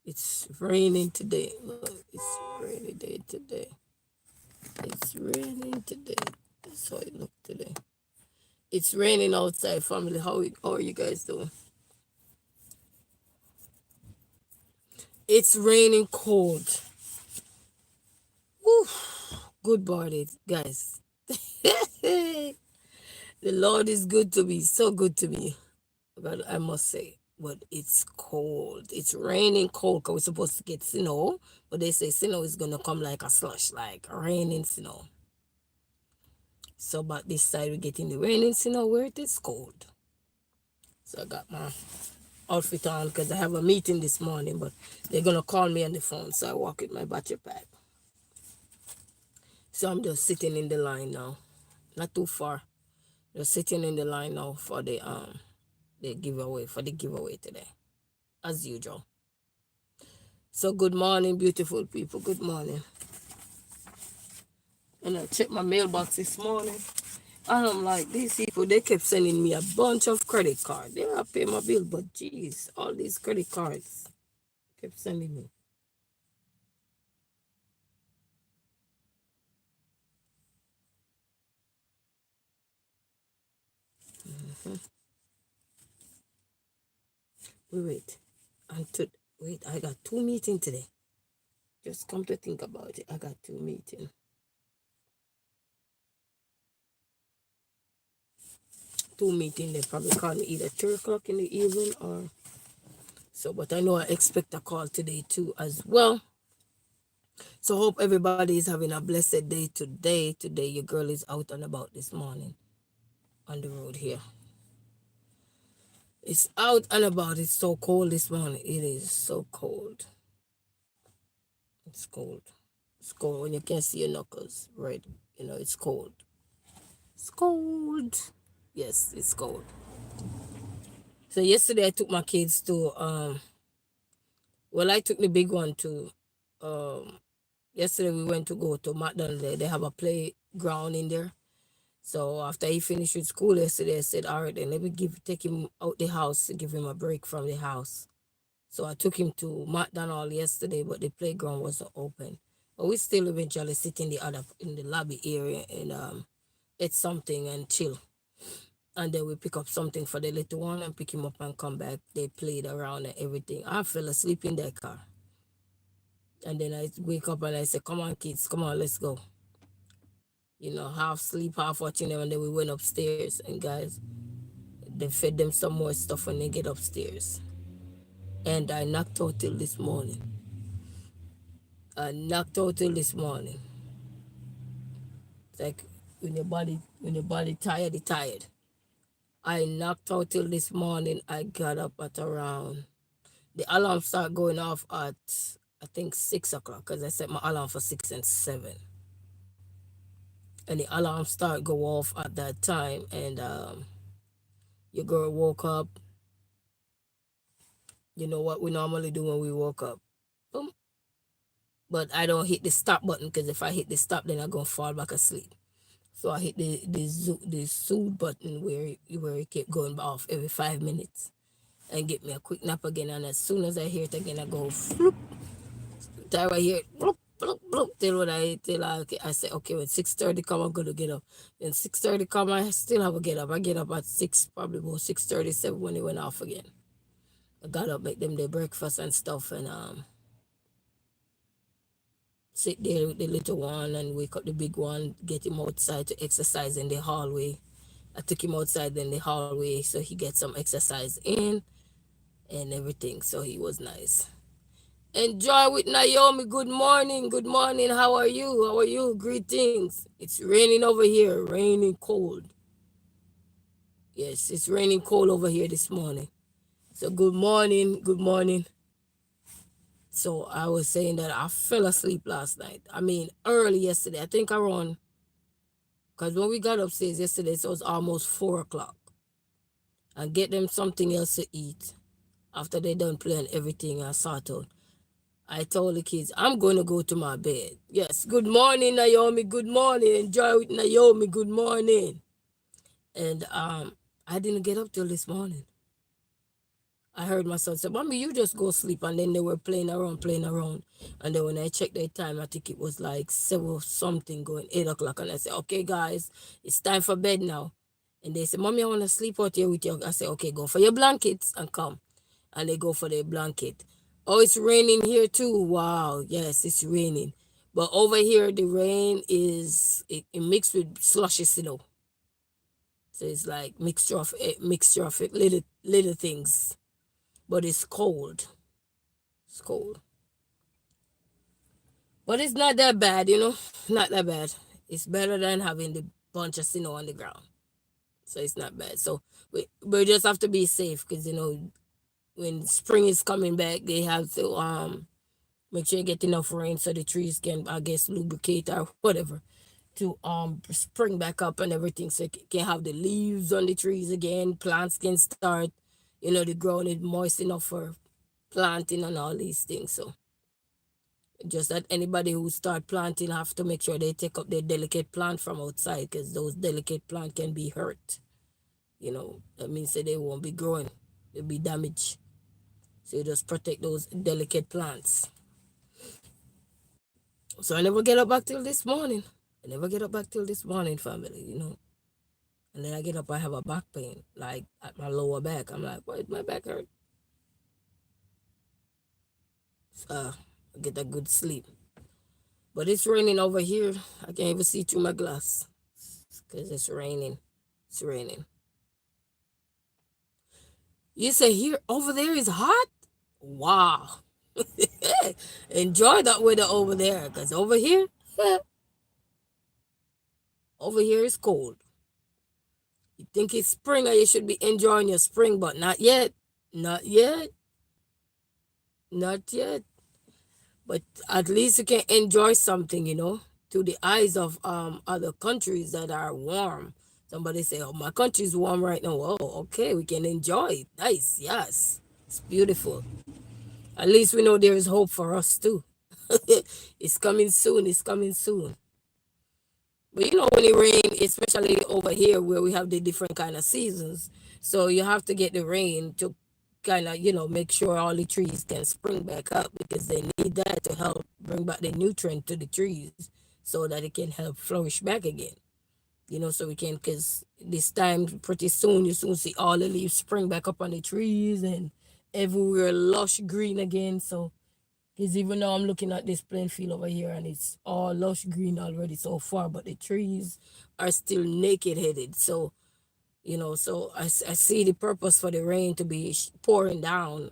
It's raining today. Look, it's rainy day today. It's raining today. That's how it look today. It's raining outside, family. How are you guys doing? It's raining cold. Woo. Good morning, guys. The Lord is good to me, so good to me. But I must say, but it's cold. It's raining cold because we're supposed to get snow, but they say snow is gonna come like a slush, like raining snow. So, but this side we're getting the raining snow where it is cold. So I got my outfit on because I have a meeting this morning, but they're gonna call me on the phone, so I walk with my battery pack. So I'm just sitting in the line now, not too far. Just sitting in the line now for the giveaway today, as usual. So good morning, beautiful people. Good morning. And I checked my mailbox this morning, and I'm like, these people, they kept sending me a bunch of credit cards. They are paying my bill, but geez, all these credit cards kept sending me. Wait, and to wait, I got two meetings today. Just come to think about it, I got two meetings. Two meetings. They probably call me either 3 o'clock in the evening or so. But I know I expect a call today too as well. So hope everybody is having a blessed day today. Today your girl is out and about this morning on the road here. It's out and about. It's so cold this morning. It is so cold. It's cold. It's cold when you can't see your knuckles, right? You know, it's cold. It's cold. Yes, it's cold. So yesterday I took my kids to I took the big one to yesterday we went to go to McDonald's. They have a playground in there. So after he finished with school yesterday, I said, all right, then let me take him out the house to give him a break from the house. So I took him to McDonald's yesterday, but the playground wasn't open. But we still eventually sit in the lobby area and eat something and chill. And then we pick up something for the little one and pick him up and come back. They played around and everything. I fell asleep in that car. And then I wake up and I say, come on, kids, come on, let's go. You know, half sleep, half watching them. And then we went upstairs. And guys, they fed them some more stuff when they get upstairs. And I knocked out till this morning. It's like when your body tired, it tired. I knocked out till this morning. I got up at around, the alarm started going off at, I think 6 o'clock, because I set my alarm for 6 and 7. And the alarm started go off at that time. And your girl woke up. You know what we normally do when we woke up? Boom. But I don't hit the stop button, because if I hit the stop, then I'm going to fall back asleep. So I hit the soothe button where it kept going off every 5 minutes and get me a quick nap again. And as soon as I hear it again, I go floop. Till I hear it bloop, bloop, bloop, I say, okay, when 6:30 come, I'm gonna get up. When 6:30 come, I still have a get up. I get up at 6, probably about 6:37 when it went off again. I got up, make them their breakfast and stuff, and sit there with the little one and wake up the big one, get him outside to exercise in the hallway. I took him outside in the hallway so he get some exercise in and everything. So he was nice. Enjoy with Naomi. Good morning. Good morning. How are you? How are you? Greetings. It's raining over here. Raining cold. Yes, it's raining cold over here this morning. So good morning. Good morning. So I was saying that I fell asleep last night. I mean, early yesterday. I think around, because when we got upstairs yesterday, so it was almost 4 o'clock. And get them something else to eat. After they done playing everything I sort out, I told the kids, I'm going to go to my bed. Yes, good morning, Naomi. Good morning. Enjoy with Naomi. Good morning. And I didn't get up till this morning. I heard my son say, "Mommy, you just go sleep." And then they were playing around, playing around. And then when I checked their time, I think it was like 7 something going 8 o'clock. And I said, "Okay, guys, it's time for bed now." And they said, "Mommy, I want to sleep out here with you." I said, "Okay, go for your blankets and come." And they go for their blanket. Oh, it's raining here too. Wow, yes, it's raining. But over here, the rain it mixed with slushy snow. So it's like mixture of it, little things. But it's cold. It's cold. But it's not that bad, Not that bad. It's better than having the bunch of snow on the ground. So it's not bad. So we just have to be safe because when spring is coming back, they have to make sure you get enough rain so the trees can, I guess, lubricate or whatever to spring back up and everything, so you can have the leaves on the trees again. Plants can start, the ground is moist enough for planting and all these things. So just that anybody who start planting have to make sure they take up their delicate plant from outside, because those delicate plant can be hurt. That means that they won't be growing, they'll be damaged. So you just protect those delicate plants. So I never get up back till this morning. I never get up back till this morning, family. And then I get up, I have a back pain, like at my lower back. I'm like, why is my back hurt? I get a good sleep. But it's raining over here. I can't even see through my glass because it's raining. It's raining. You say here, over there is hot? Wow. Enjoy that weather over there, because over here, over here is cold. You think it's spring, or you should be enjoying your spring, but not yet. Not yet. Not yet. But at least you can enjoy something, to the eyes of other countries that are warm. Somebody say, "Oh, my country is warm right now." Oh, okay, we can enjoy it. Nice, yes, it's beautiful. At least we know there is hope for us too. It's coming soon. It's coming soon. But when it rain, especially over here where we have the different kind of seasons, so you have to get the rain to kind of, make sure all the trees can spring back up, because they need that to help bring back the nutrient to the trees so that it can help flourish back again. So we can, because this time pretty soon, you soon see all the leaves spring back up on the trees and everywhere lush green again. So because even now I'm looking at this plain field over here and it's all lush green already so far, but the trees are still naked headed. So, so I see the purpose for the rain to be pouring down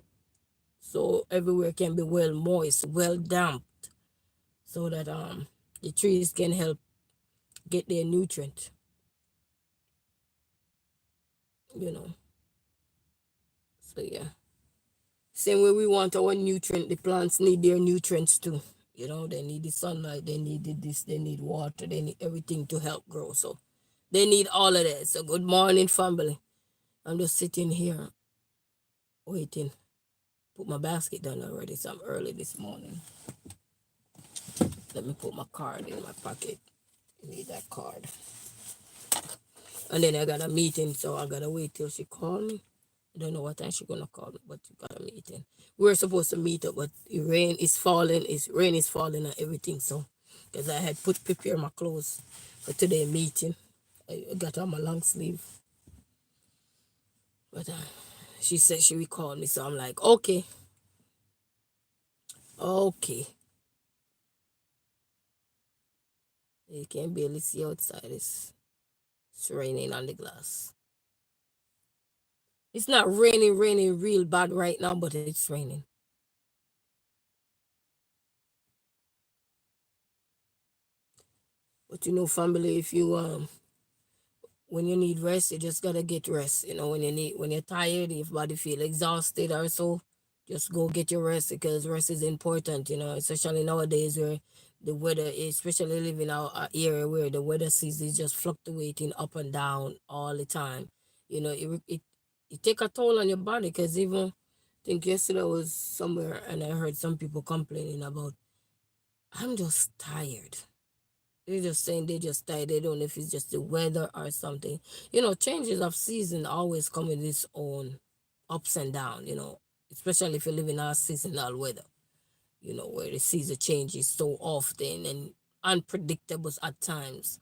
so everywhere can be well moist, well damped, so that the trees can help get their nutrient, you know. So yeah. Same way we want our nutrient, the plants need their nutrients too. They need the sunlight, they need this, they need water, they need everything to help grow. So they need all of that. So good morning, family. I'm just sitting here waiting. Put my basket down already, so I'm early this morning. Let me put my card in my pocket. I need that card. And then I got a meeting, so I gotta wait till she call me. I don't know what time she's gonna call me, but we got a meeting. We're supposed to meet up, but the rain is falling. Rain is falling and everything. So, because I had prepare my clothes for today meeting, I got on my long sleeve. But she said she will call me, so I'm like, okay, okay. You can barely see outside. It's raining on the glass. It's not raining real bad right now, but it's raining. But family, if you when you need rest, you just gotta get rest. When you're tired, if body feel exhausted or so, just go get your rest, because rest is important. Especially nowadays where the weather, especially living out an area where the weather season is just fluctuating up and down all the time. It take a toll on your body, because even I think yesterday I was somewhere and I heard some people complaining about, "I'm just tired." They're just saying they just tired. They don't know if it's just the weather or something. Changes of season always come with its own ups and down, especially if you live in our seasonal weather, where the season changes so often and unpredictable at times,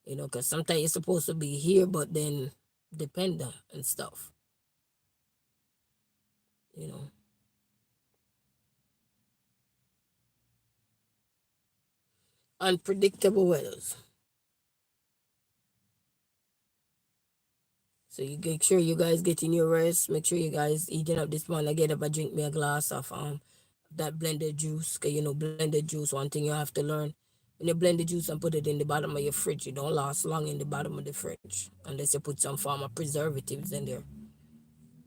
because sometimes you're supposed to be here, but then dependent and stuff, you know. Unpredictable weathers. So you make sure you guys getting your rest. Make sure you guys eating up this morning. I get up, I drink me a glass of that blended juice. Cause blended juice. One thing you have to learn: when you blend the juice and put it in the bottom of your fridge, it don't last long in the bottom of the fridge unless you put some form of preservatives in there.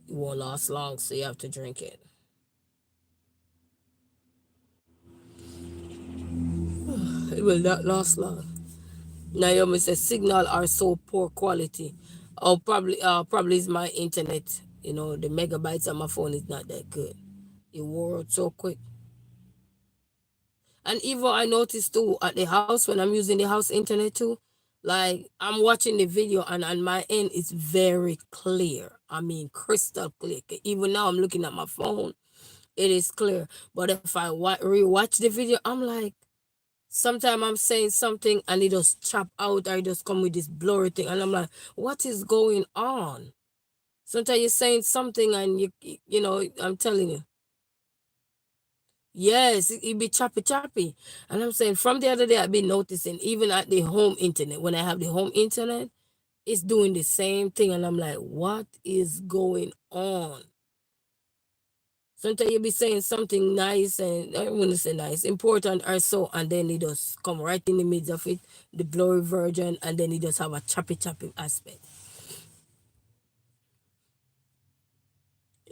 It won't last long, so you have to drink it. It will not last long. Naomi says signal are so poor quality. Oh, probably is my internet. The megabytes on my phone is not that good. It wore out so quick. And even I noticed too at the house when I'm using the house internet too, like I'm watching the video and on my end it's very clear. I mean crystal clear. Even now I'm looking at my phone, it is clear. But if I rewatch the video, I'm like, sometimes I'm saying something and it just chop out or it just come with this blurry thing. And I'm like, what is going on? Sometimes you're saying something and I'm telling you. Yes, it be choppy choppy. And I'm saying from the other day I've been noticing even at the home internet, when I have the home internet, it's doing the same thing. And I'm like, what is going on? Sometimes you be saying something nice and I want to say nice, important or so, and then it just come right in the midst of it, the blurry version, and then it just have a choppy choppy aspect.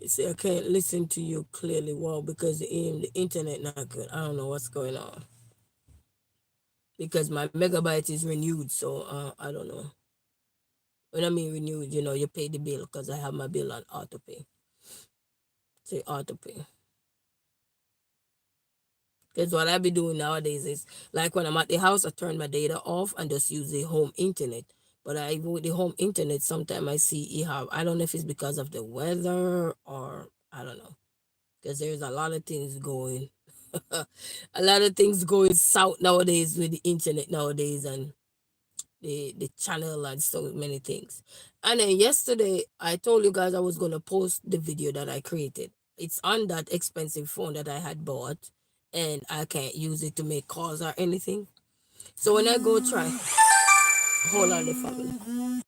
You see, I can't listen to you clearly, well, because the internet not good. I don't know what's going on. Because my megabyte is renewed, so I don't know. When I mean renewed, you pay the bill because I have my bill on auto pay. Say auto pay. Because what I be doing nowadays is, like when I'm at the house, I turn my data off and just use the home internet. But even with the home internet, sometimes I see I don't know if it's because of the weather or I don't know. Because there's a lot of things going, a lot of things going south nowadays with the internet nowadays and the channel and so many things. And then yesterday, I told you guys I was going to post the video that I created. It's on that expensive phone that I had bought and I can't use it to make calls or anything. So when I go try, hold on the family.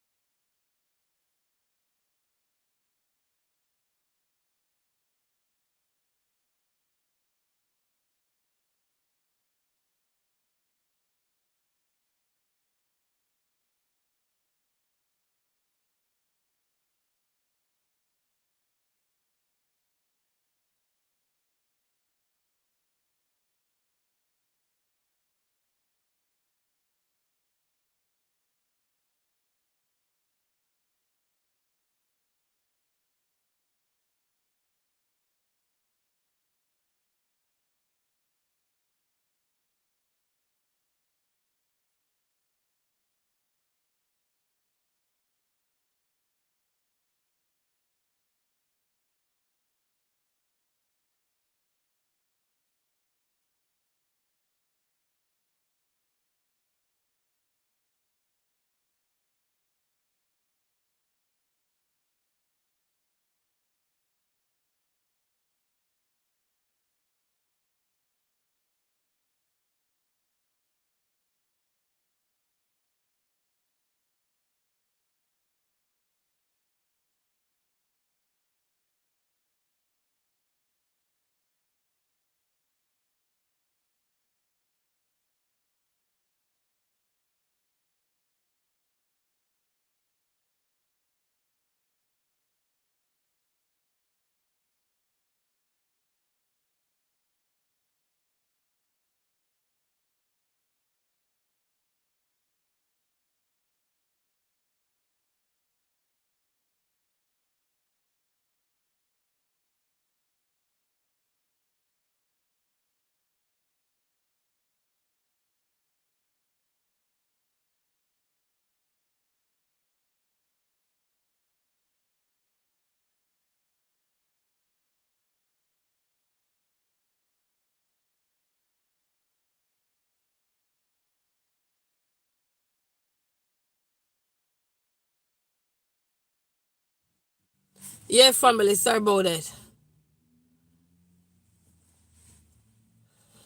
Yeah, family, sorry about that.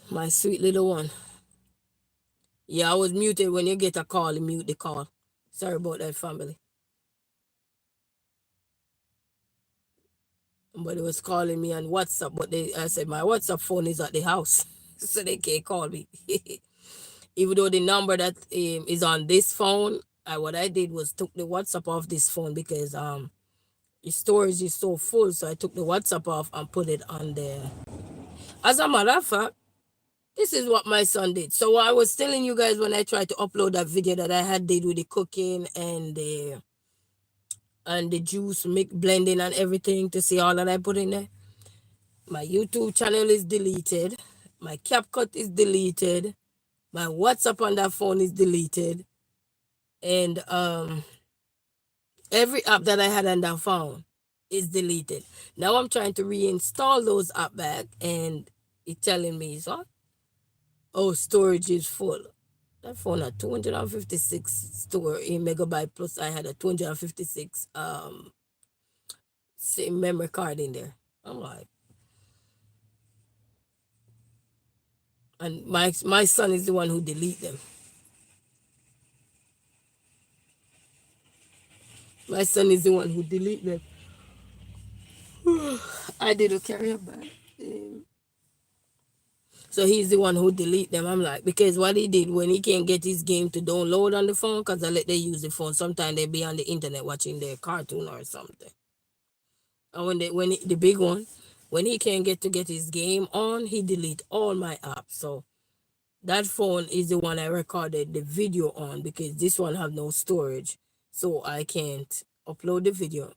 My sweet little one. Yeah, I was muted. When you get a call, you mute the call. Sorry about that, family. Somebody was calling me on WhatsApp, but I said my WhatsApp phone is at the house, so they can't call me. Even though the number that is on this phone, what I did was took the WhatsApp off this phone because the storage is so full. So I took the WhatsApp off and put it on there. As a matter of fact, this is what my son did. So I was telling you guys when I tried to upload that video that I had did with the cooking and the juice mix blending and everything to see all that I put in there. My YouTube channel is deleted. My CapCut is deleted. My WhatsApp on that phone is deleted. And every app that I had on that phone is deleted. Now I'm trying to reinstall those app back and it's telling me, so, oh, storage is full. That phone had 256 store in megabyte plus I had a 256 same memory card in there. I'm like, and my son is the one who delete them. My son is the one who delete them. I didn't carry a bag. So he's the one who delete them. I'm like, because what he did when he can't get his game to download on the phone, because I let they use the phone. Sometimes they be on the internet watching their cartoon or something. And the big one, when he can't get his game on, he delete all my apps. So that phone is the one I recorded the video on because this one have no storage. So I can't upload the video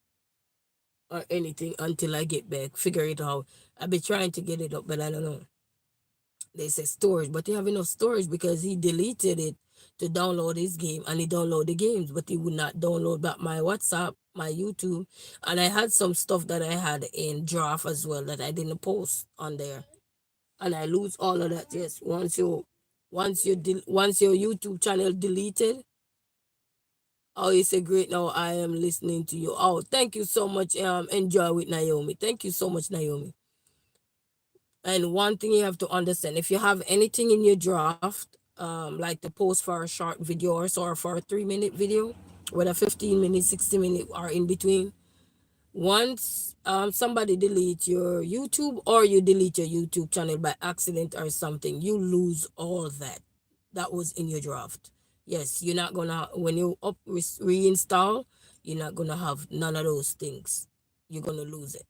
or anything until I get back, figure it out. I've been trying to get it up, but I don't know. They say storage, but he have enough storage because he deleted it to download his game and he download the games, but he would not download back my WhatsApp, my YouTube, and I had some stuff that I had in draft as well that I didn't post on there, and I lose all of that. Yes, once your YouTube channel deleted. Oh, you say great. Now I am listening to you. Oh, thank you so much. Enjoy with Naomi. Thank you so much, Naomi. And one thing you have to understand, if you have anything in your draft, like to post for a short video or for a 3-minute video, whether 15 minutes, 60 minutes, or in between, once somebody delete your YouTube or you delete your YouTube channel by accident or something, you lose all that was in your draft. Yes, you're not gonna, when you reinstall, you're not gonna have none of those things. You're gonna lose it.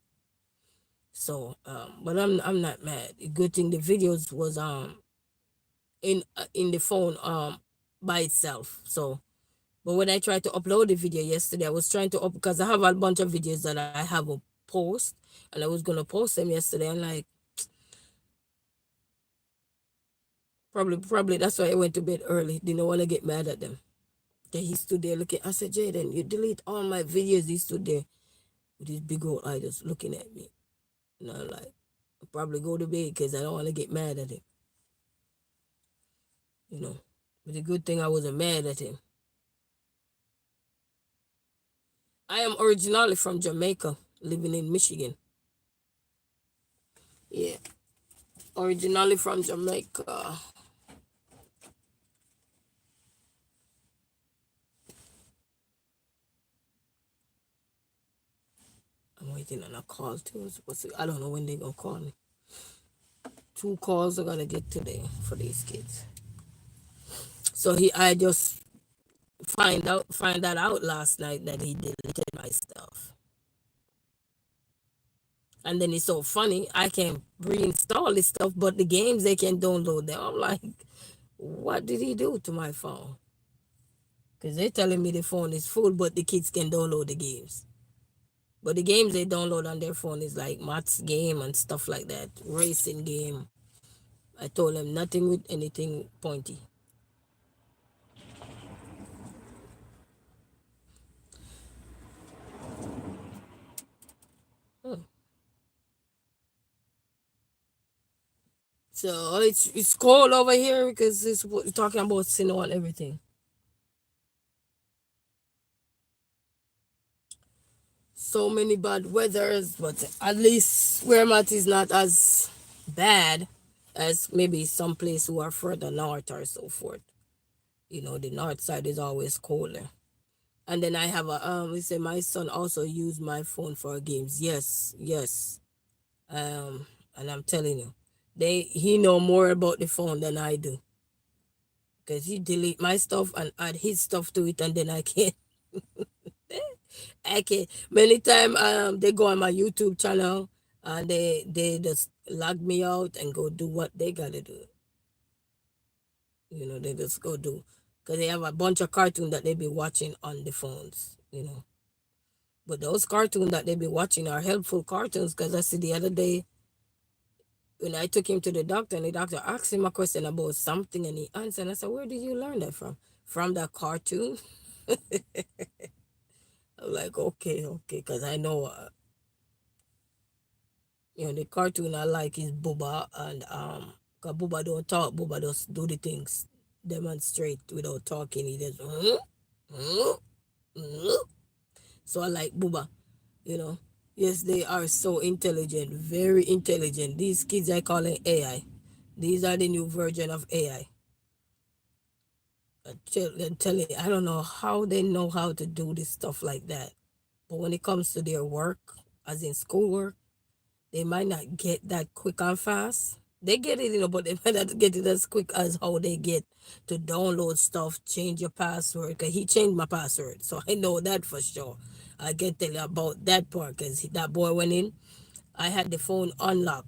So, but I'm not mad. Good thing the videos was in the phone by itself. So, but when I tried to upload the video yesterday, I was trying to because I have a bunch of videos that I have a post, and I was gonna post them yesterday. And like, probably that's why I went to bed early. Didn't want to get mad at them. Then he stood there looking. I said, Jaden, you delete all my videos. He stood there with his big old eye just looking at me. And I'm like, I'll probably go to bed because I don't want to get mad at him. You know, but the good thing I wasn't mad at him. I am originally from Jamaica, living in Michigan. Yeah, originally from Jamaica. I'm waiting on a call too. I don't know when they're gonna call me. 2 calls are gonna get today for these kids. So I just find that out last night that he deleted my stuff. And then it's so funny, I can reinstall this stuff, but the games they can download them. I'm like, what did he do to my phone? Because they're telling me the phone is full, but the kids can download the games. But the games they download on their phone is like Matt's game and stuff like that, racing game. I told them nothing with anything pointy. Hmm. So it's cold over here because it's talking about snow and everything. so many bad weathers, but at least where I'm at is not as bad as maybe some place who are further north or so forth. You know, the north side is always colder. And then I have a we say my son also used my phone for games. Yes, yes. Um, and I'm telling you, he know more about the phone than I do. Because he delete my stuff and add his stuff to it, and then I can't. I can't. Many time they go on my YouTube channel and they just log me out and go do what they gotta do. You know, they just go do, because they have a bunch of cartoons that they be watching on the phones. You know, but those cartoons that they be watching are helpful cartoons. Because I see the other day when I took him to the doctor, and the doctor asked him a question about something, and he answered. And I said, "Where did you learn that from? From that cartoon?" I'm like, okay, okay, because I know, the cartoon I like is Booba, and cause Booba don't talk, Booba just do the things, demonstrate without talking. He just, mm, mm. So I like Booba, you know. Yes, they are so intelligent, very intelligent. These kids I call it AI. These are the new version of AI. I'm telling you, I don't know how they know how to do this stuff like that. But when it comes to their work, as in schoolwork, they might not get that quick and fast. They get it, but they might not get it as quick as how they get to download stuff, change your password. Because he changed my password, so I know that for sure. I can tell you about that part, because that boy went in. I had the phone unlocked,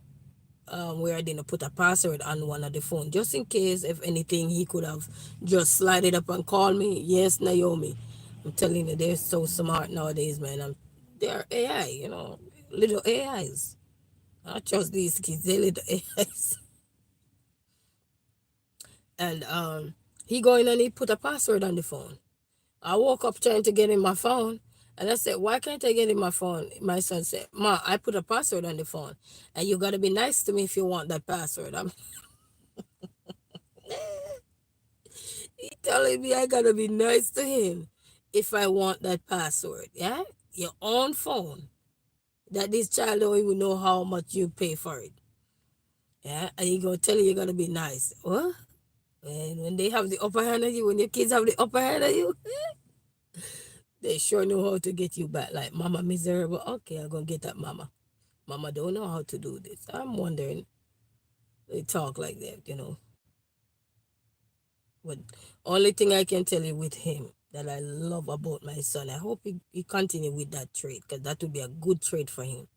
where I didn't put a password on one of the phone, just in case, if anything, he could have just slide it up and call me. Yes, Naomi. I'm telling you, they're so smart nowadays, man. They're AI, little AIs. I trust these kids, they little AIs. And he go in and he put a password on the phone. I woke up trying to get in my phone, and I said, "Why can't I get in my phone?" My son said, "Ma, I put a password on the phone, and you gotta be nice to me if you want that password." He telling me I gotta be nice to him if I want that password. Yeah, your own phone. That this child don't even know how much you pay for it. Yeah, and he gonna tell you gotta be nice. What? And when they have the upper hand of you, when your kids have the upper hand of you, they sure know how to get you back. Like, mama miserable. Okay, I'm gonna get that mama. Mama don't know how to do this. I'm wondering, they talk like that. But only thing I can tell you with him that I love about my son, I hope he continue with that trait, because that would be a good trait for him.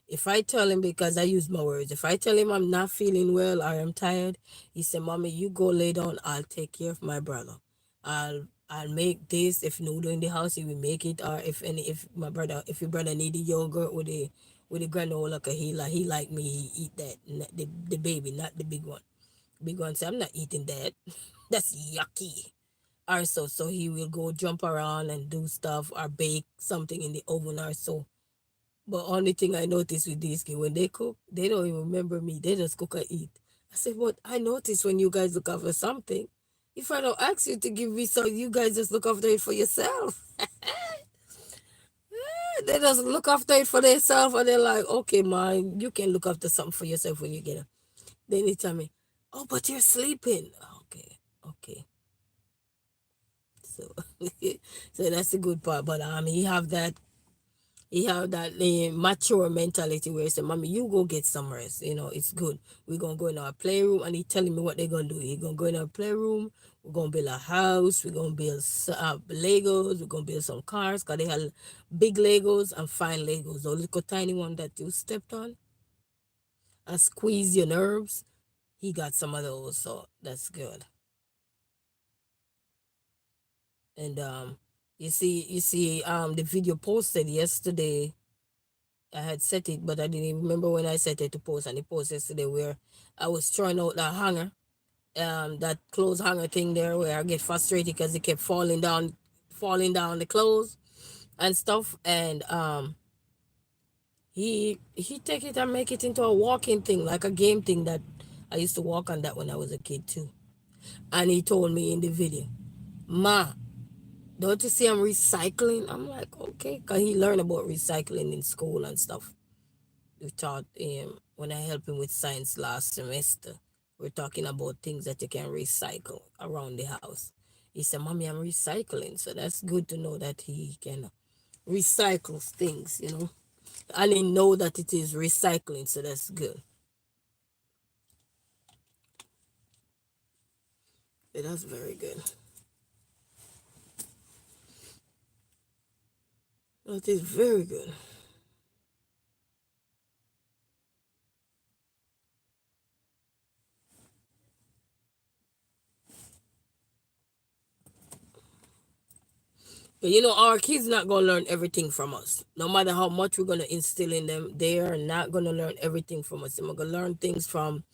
If I tell him, because I use my words, if I tell him I'm not feeling well or I'm tired, he said, "Mommy, you go lay down. I'll take care of my brother. I'll make this. If noodle in the house, he will make it. Or if your brother need the yogurt with the granola, cause he like me, he eat that. The baby, not the big one. Big one say, I'm not eating that. That's yucky. Or so he will go jump around and do stuff or bake something in the oven or so. But only thing I notice with these kids, when they cook, they don't even remember me. They just cook and eat. I said, but I notice when you guys look after something, if I don't ask you to give me some, you guys just look after it for yourself. They just look after it for themselves, and they're like, okay, man, you can look after something for yourself when you get up. Then they tell me, oh, but you're sleeping. Okay, okay. So, so that's the good part. But he have that mature mentality where he said, "Mommy, you go get some rest. It's good. We're gonna go in our playroom," and he telling me what they're gonna do. He's gonna go in our playroom. We're gonna build a house. We're gonna build Legos. We're gonna build some cars. Cause they have big Legos and fine Legos. Those little tiny one that you stepped on and squeeze your nerves. He got some of those, so that's good. And the video posted yesterday. I had set it, but I didn't even remember when I set it to post. And it posted yesterday where I was throwing out that hanger, that clothes hanger thing there, where I get frustrated because it kept falling down the clothes and stuff. And he take it and make it into a walking thing, like a game thing that I used to walk on that when I was a kid too. And he told me in the video, "Ma, don't you see I'm recycling? I'm like, okay, because he learned about recycling in school and stuff. We taught him when I helped him with science last semester. We're talking about things that you can recycle around the house. He said, Mommy, I'm recycling. So that's good to know that he can recycle things, you know. I didn't know that it is recycling, so that's good. Yeah, that's very good. That is very good. But you know, our kids not gonna learn everything from us. No matter how much we're gonna instill in them, they are not gonna learn everything from us. They're gonna learn things from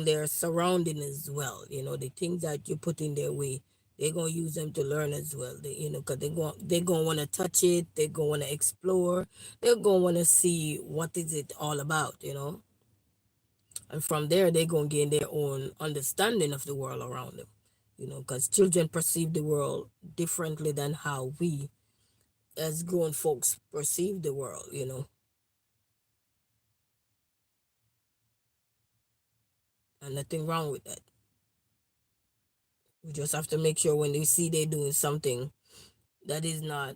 their surrounding as well. You know, the things that you put in their way, they're gonna use them to learn as well. You know, because they're gonna wanna touch it, they're gonna wanna explore, they're gonna wanna see what is it all about, you know. And from there they're gonna gain their own understanding of the world around them. You know, because children perceive the world differently than how we as grown folks perceive the world, you know, and nothing wrong with that. We just have to make sure when they see they're doing something that is not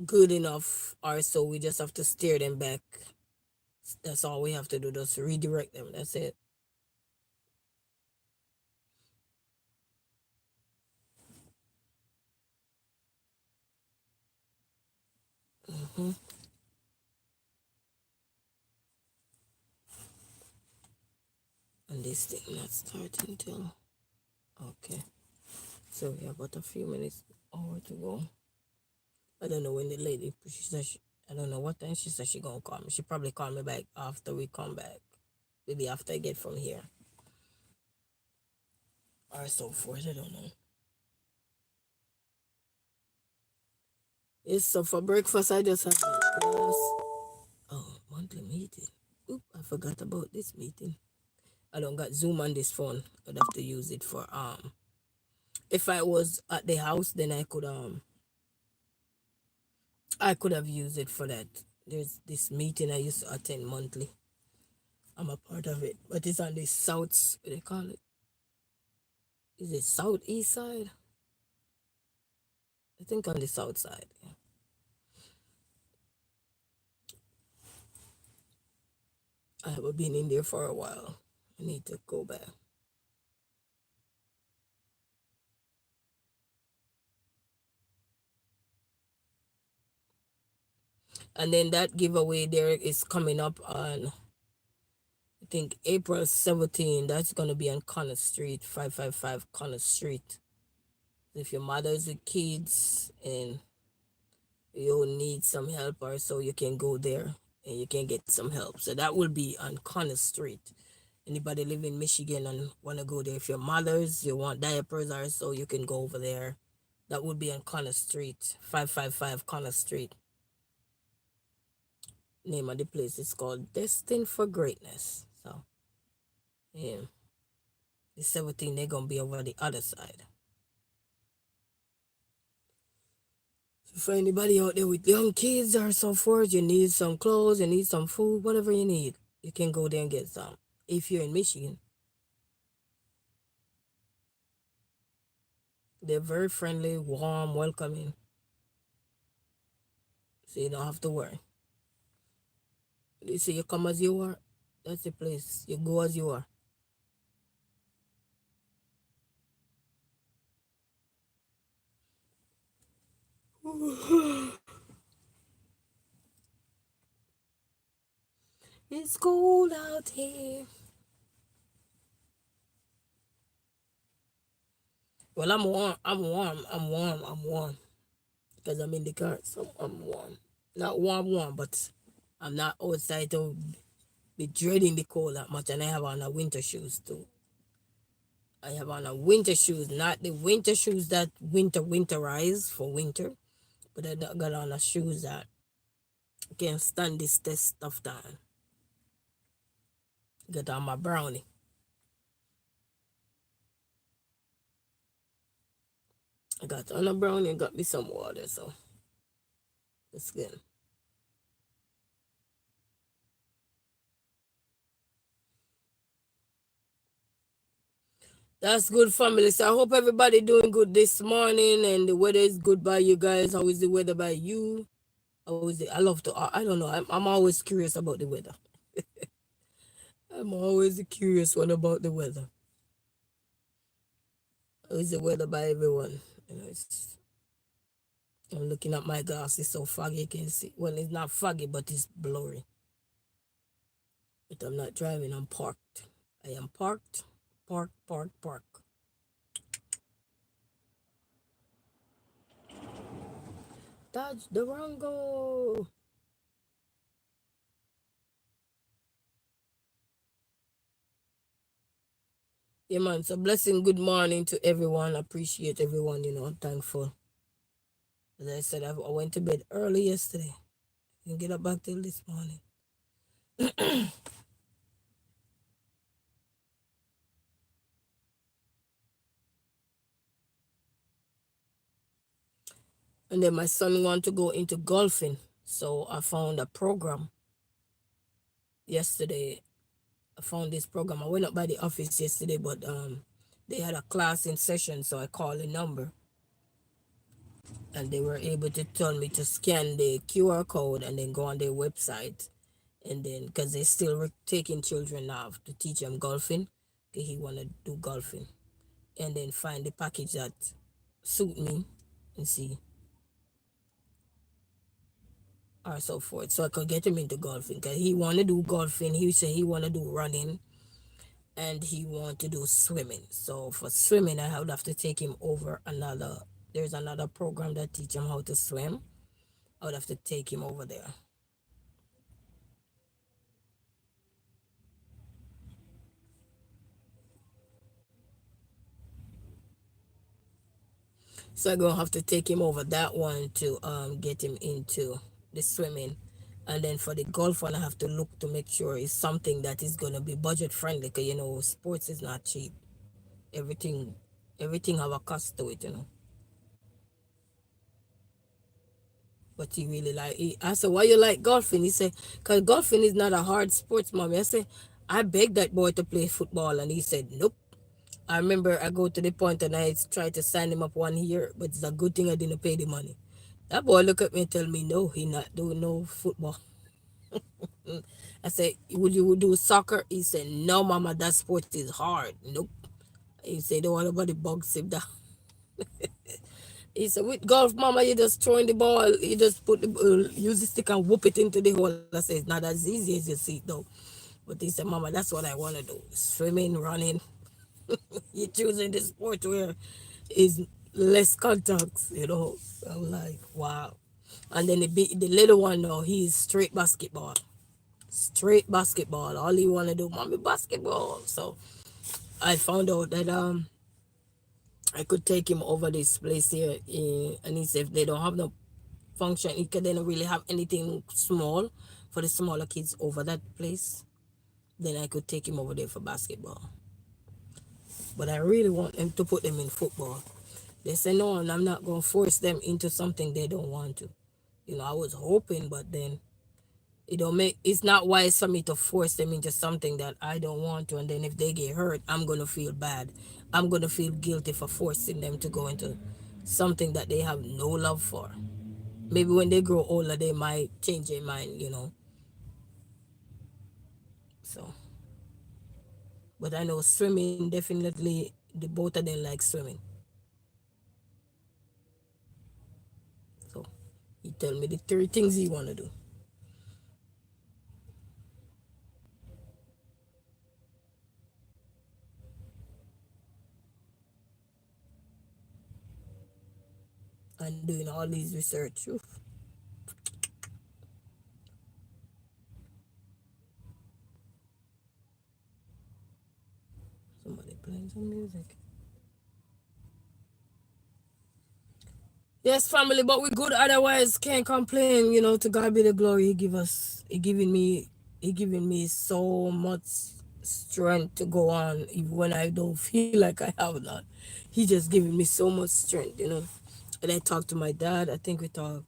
good enough, or so we just have to steer them back. That's all we have to do, just redirect them. That's it. hmm And this thing not starting till okay. So we have about a few minutes hour to go. I don't know when the lady she said I don't know what time she said she gonna call me. She probably call me back after we come back. Maybe after I get from here. Or so forth. I don't know. Yes, so for breakfast I just have my glass. Oh, monthly meeting. Oop, I forgot about this meeting. I don't got Zoom on this phone. I'd have to use it for if I was at the house then I could have used it for that. There's this meeting I used to attend monthly. I'm a part of it. But it's on the south what they call it. Is it southeast side? I think on the south side. Yeah. I haven't been in there for a while. I need to go back. And then that giveaway there is coming up on I think April 17th. That's gonna be on Connor Street, 555 Connor Street. If your mother's with kids and you need some help or so, you can go there and you can get some help. So that will be on Connor Street. Anybody live in Michigan and wanna go there? If your mother's, you want diapers or so, you can go over there. That would be on Connor Street, 555 Connor Street. Name of the place is called Destined for Greatness. So yeah. The 17th, they're gonna be over the other side. So for anybody out there with young kids or so forth, you need some clothes, you need some food, whatever you need, you can go there and get some. If you're in Michigan, they're very friendly, warm, welcoming, so you don't have to worry. They say you come as you are, that's the place. You go as you are. It's cold out here. Well, I'm warm. I'm warm. I'm warm. I'm warm because I'm in the car, so I'm warm. Not warm, warm, but I'm not outside to be dreading the cold that much. And I have on a winter shoes too. I have on a winter shoes, not the winter shoes that winterize for winter, but I got on a shoes that can stand this test of time. Got on my brownie. I got on a brownie and got me some water, so that's good. That's good, family. So I hope everybody doing good this morning and the weather is good by you guys. How is the weather by you? How is it? I love to. I don't know. I'm always curious about the weather. I'm always a curious one about the weather. How is the weather by everyone? I'm looking at my glass. It's so foggy. You can see. Well, it's not foggy, but it's blurry. But I'm not driving. I'm parked. I am parked. Park. Park. Park. Dodge Durango. Yeah, man. So blessing. Good morning to everyone. Appreciate everyone. I'm thankful. As I said, I went to bed early yesterday. Didn't get up back till this morning. And then my son wanted to go into golfing. So I found a program yesterday. I found this program. I went up by the office yesterday, but they had a class in session, so I called a number and they were able to tell me to scan the QR code and then go on their website. And then, because they're still taking children now to teach them golfing, okay, he want to do golfing. And then find the package that suit me and see, or so forth. So I could get him into golfing because he want to do golfing. He said he want to do running and he want to do swimming. So for swimming, I would have to take him over another. There's another program that teach him how to swim. I would have to take him over there. So I'm gonna have to take him over that one to get him into the swimming. And then for the golf one, I have to look to make sure it's something that is gonna be budget friendly. Cause sports is not cheap. Everything, everything have a cost to it. But he really I said, why you like golfing? He said, because golfing is not a hard sports, mommy. I said, I begged that boy to play football. And he said, nope. I remember I go to the point and I tried to sign him up 1 year, but it's a good thing I didn't pay the money. That boy look at me and tell me, no, he not doing no football. I said, would you do soccer? He said, no, mama, that sport is hard. Nope. He said, don't want nobody bugs him down. He said, with golf, mama, you just throwing the ball, you just put the use the stick and whoop it into the hole. I said, it's not as easy as you see it, though. But he said, mama, that's what I want to do. Swimming, running. You choosing the sport where is less contacts. I'm like, wow. And then the little one, no, he's straight basketball. Straight basketball. All he want to do, mommy, basketball. So I found out that I could take him over this place here, and he said if they don't have no function, he could then really have anything small for the smaller kids over that place. Then I could take him over there for basketball. But I really want them to put them in football. They say no, and I'm not gonna force them into something they don't want to. I was hoping, but then it's not wise for me to force them into something that I don't want to, and then if they get hurt, I'm gonna feel bad. I'm gonna feel guilty for forcing them to go into something that they have no love for. Maybe when they grow older they might change their mind. So, but I know swimming, definitely the both of them like swimming. So he tell me the three things he want to do. And doing all these research. Oof, somebody playing some music. Yes, family, but we good. Otherwise, can't complain. To God be the glory. He giving me so much strength to go on, even when I don't feel like I have that. He just giving me so much strength. And I talked to my dad. I think we talked.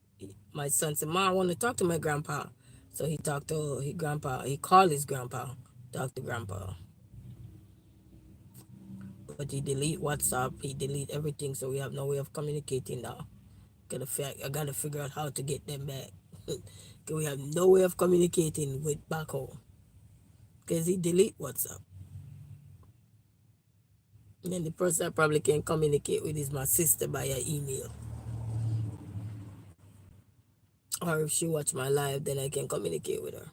My son said, "Mom, I want to talk to my grandpa." So he talked to his grandpa. He called his grandpa, talked to grandpa. But he delete WhatsApp. He delete everything. So we have no way of communicating now. I gotta figure out how to get them back. Cause we have no way of communicating with back home. Cause he delete WhatsApp. And then the person I probably can communicate with is my sister by her email. Or if she watch my live, then I can communicate with her.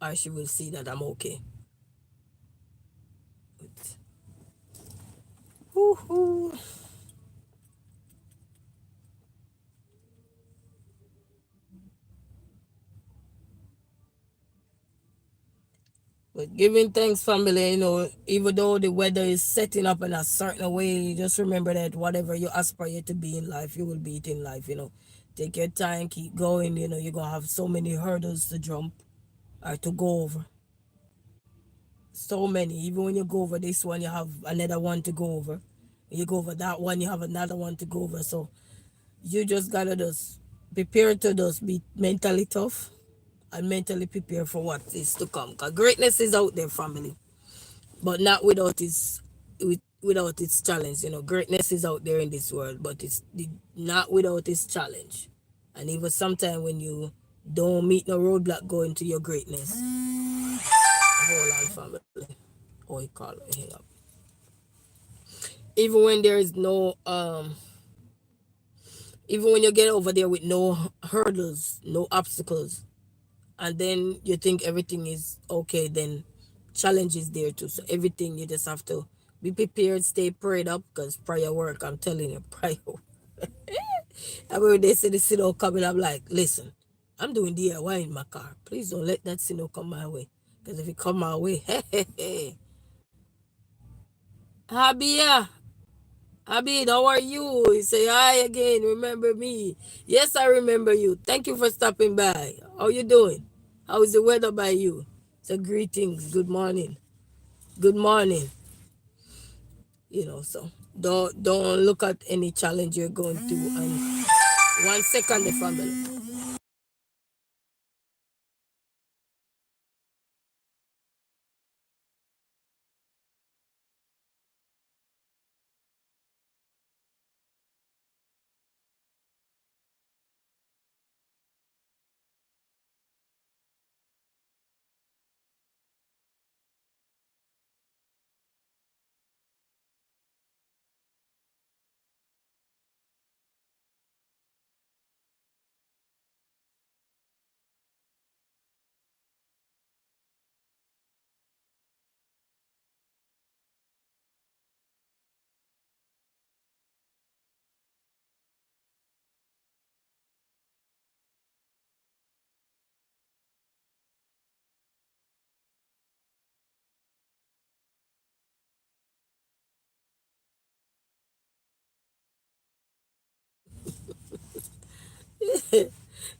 Or she will see that I'm okay. Woo-hoo. But giving thanks, family, even though the weather is setting up in a certain way, just remember that whatever you aspire to be in life, you will be it in life. Take your time, keep going, you're going to have so many hurdles to jump or to go over. So many. Even when you go over this one, you have another one to go over. You go over that one, you have another one to go over. So you just got to just prepare to just be mentally tough and mentally prepare for what is to come. Because greatness is out there, family, but not without its challenge. Greatness is out there in this world, but it's not without its challenge. And even sometimes when you don't meet no roadblock going to your greatness, hold on, family. Oh, he called me. Hang up. Even when there is no even when you get over there with no hurdles, no obstacles, and then you think everything is okay, then challenge is there too. So everything you just have to be prepared, stay prayed up, because prayer work, I'm telling you, prayer. I remember they said the sinner coming, I'm like, listen, I'm doing DIY in my car. Please don't let that sinner come my way. Because if it come my way, hey, Habia, Abid, how are you? He say hi again. Remember me? Yes, I remember you. Thank you for stopping by. How you doing? How is the weather by you? So greetings. Good morning. Good morning. So don't look at any challenge you're going through. And 1 second, the family.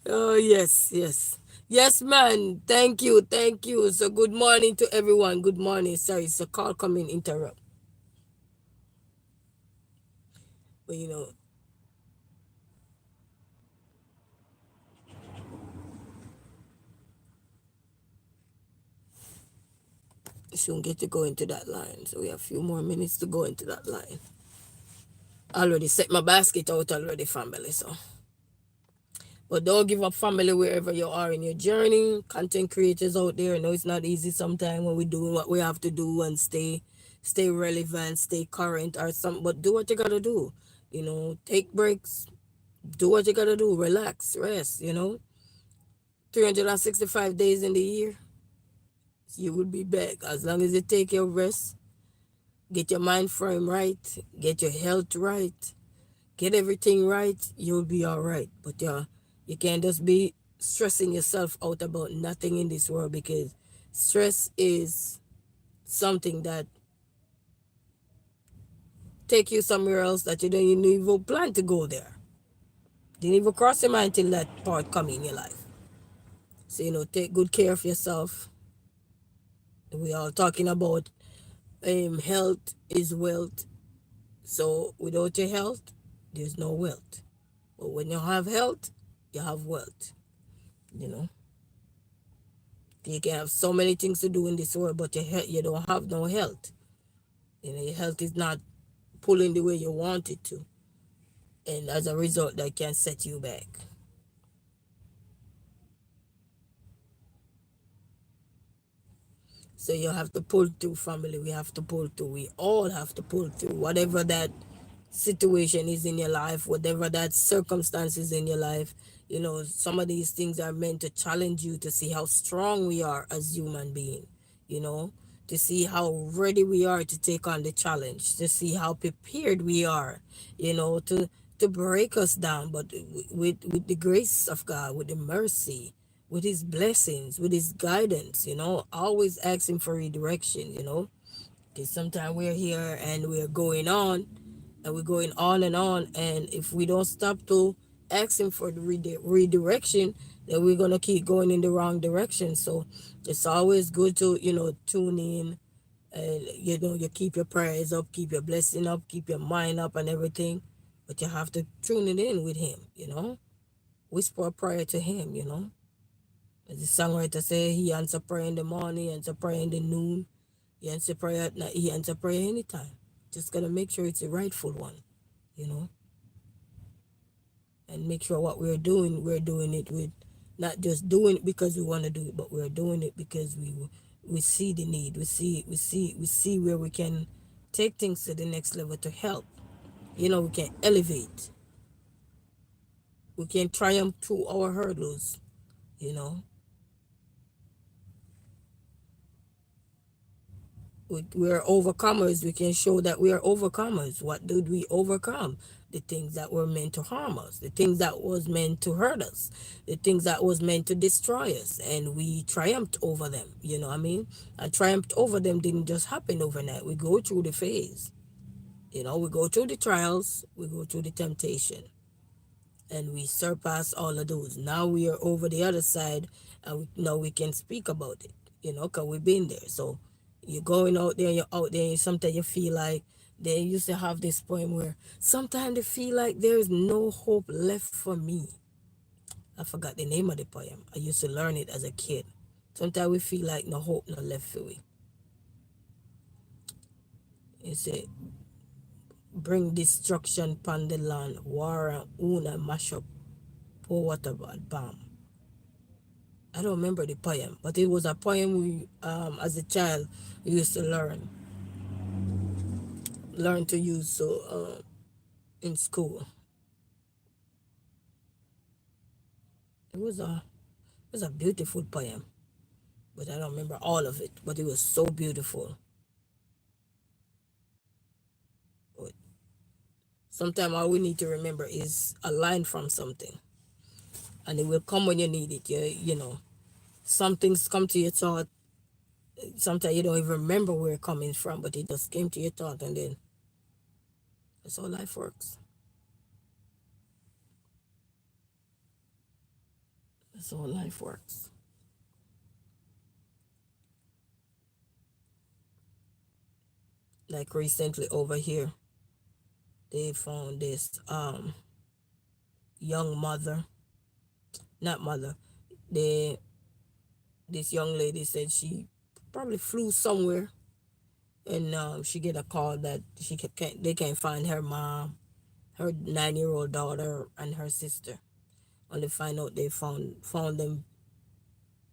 Oh yes, yes. Yes, man. Thank you. Thank you. So good morning to everyone. Good morning. Sorry, it's a call coming interrupt. But soon get to go into that line. So we have a few more minutes to go into that line. I already set my basket out already, family. So, but don't give up, family, wherever you are in your journey. Content creators out there, I know it's not easy sometimes when we're doing what we have to do and stay relevant, stay current or something. But do what you gotta do. Take breaks. Do what you gotta do. Relax, rest. 365 days in the year, you will be back as long as you take your rest. Get your mind frame right, get your health right, get everything right, you'll be all right. But you can't just be stressing yourself out about nothing in this world, because stress is something that take you somewhere else that you don't even plan to go there. Didn't even cross your mind till that part come in your life. So take good care of yourself. We are talking about health is wealth. So without your health, there's no wealth. But when you have health, you have wealth. You know, you can have so many things to do in this world, but you don't have no health. You know, your health is not pulling the way you want it to, and as a result, that can set you back. So you have to pull through, family. We have to pull through. We all have to pull through. Whatever that situation is in your life, whatever that circumstance is in your life, you know, some of these things are meant to challenge you to see how strong we are as human beings, you know, to see how ready we are to take on the challenge, to see how prepared we are, you know, to break us down, but with the grace of God, with the mercy, with his blessings, with his guidance, you know, always asking for redirection, you know, because sometimes we're here and we're going on and we're going on and on, and if we don't stop to ask him for the redirection, then we're going to keep going in the wrong direction. So it's always good to, you know, tune in, and you know, you keep your prayers up, keep your blessing up, keep your mind up and everything, but you have to tune it in with him, you know, whisper a prayer to him, you know. As the songwriter say, he answer prayer in the morning, he answer prayer in the noon, he answer prayer at night, he answer prayer anytime. Just gotta make sure it's the rightful one, you know, and make sure what we're doing it with, not just doing it because we want to do it, but we're doing it because we see the need, we see where we can take things to the next level to help. You know, we can elevate, we can triumph through our hurdles. You know, we're overcomers. We can show that we are overcomers. What did we overcome? The things that were meant to harm us, the things that was meant to hurt us, the things that was meant to destroy us, and we triumphed over them. You know what I mean? And triumphed over them didn't just happen overnight. We go through the phase. You know, we go through the trials, we go through the temptation, and we surpass all of those. Now we are over the other side, and now we can speak about it, you know, because we've been there. So you're going out there, you're out there, and sometimes you feel like, they used to have this poem where sometimes they feel like there is no hope left for me. I forgot the name of the poem. I used to learn it as a kid. Sometimes we feel like no hope no left for we. You say, bring destruction upon the land, war and una mash up, pour water bomb. I don't remember the poem, but it was a poem we, as a child, we used to learn to use. So in school, it was a beautiful poem, but I don't remember all of it. But it was so beautiful. But sometimes all we need to remember is a line from something, and it will come when you need it. You know, some things come to your thought. Sometimes you don't even remember where it coming from, but it just came to your thought, and then that's how life works. That's how life works. Like recently over here, they found this young mother, not mother, they this young lady said she probably flew somewhere, and she get a call that they can't find her mom, her 9-year-old daughter, and her sister. Only find out they found them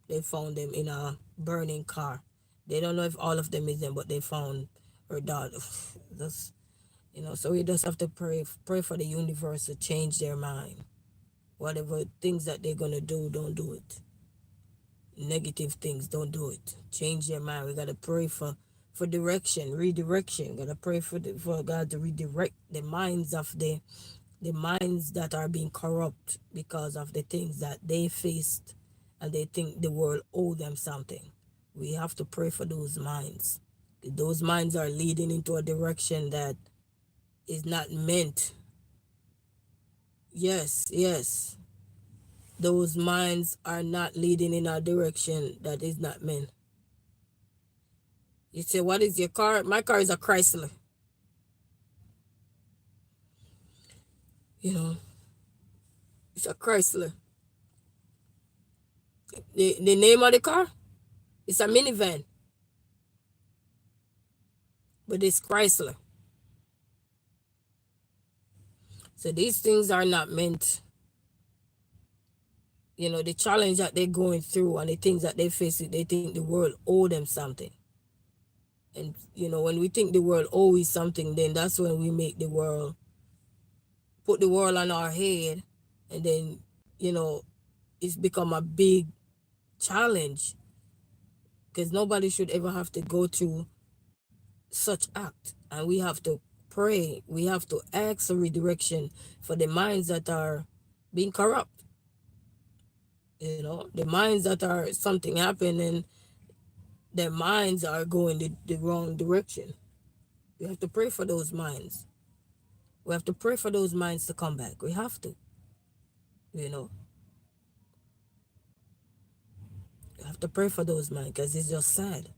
in a burning car. They don't know if all of them is them, but they found her daughter. That's, you know, so we just have to pray for the universe to change their mind. Whatever things that they're gonna do, don't do it. Negative things, don't do it. Change their mind. We gotta pray for direction, redirection. We gotta pray for God to redirect the minds of the minds that are being corrupt because of the things that they faced, and they think the world owe them something. We have to pray for those minds. Those minds are leading into a direction that is not meant. Yes, yes. Those minds are not leading in a direction that is not meant. You say, what is your car? My car is a Chrysler. You know, it's a Chrysler. The name of the car, it's a minivan, but it's Chrysler. So these things are not meant, the challenge that they're going through and the things that they face, they think the world owe them something. And, when we think the world owes something, then that's when we make the world, put the world on our head. And then, it's become a big challenge, because nobody should ever have to go through such act. And we have to pray. We have to ask for redirection for the minds that are being corrupt. The minds that are something happening and their minds are going the wrong direction. We have to pray for those minds. We have to pray for those minds to come back. We have to, you know. We have to pray for those minds, because it's just sad.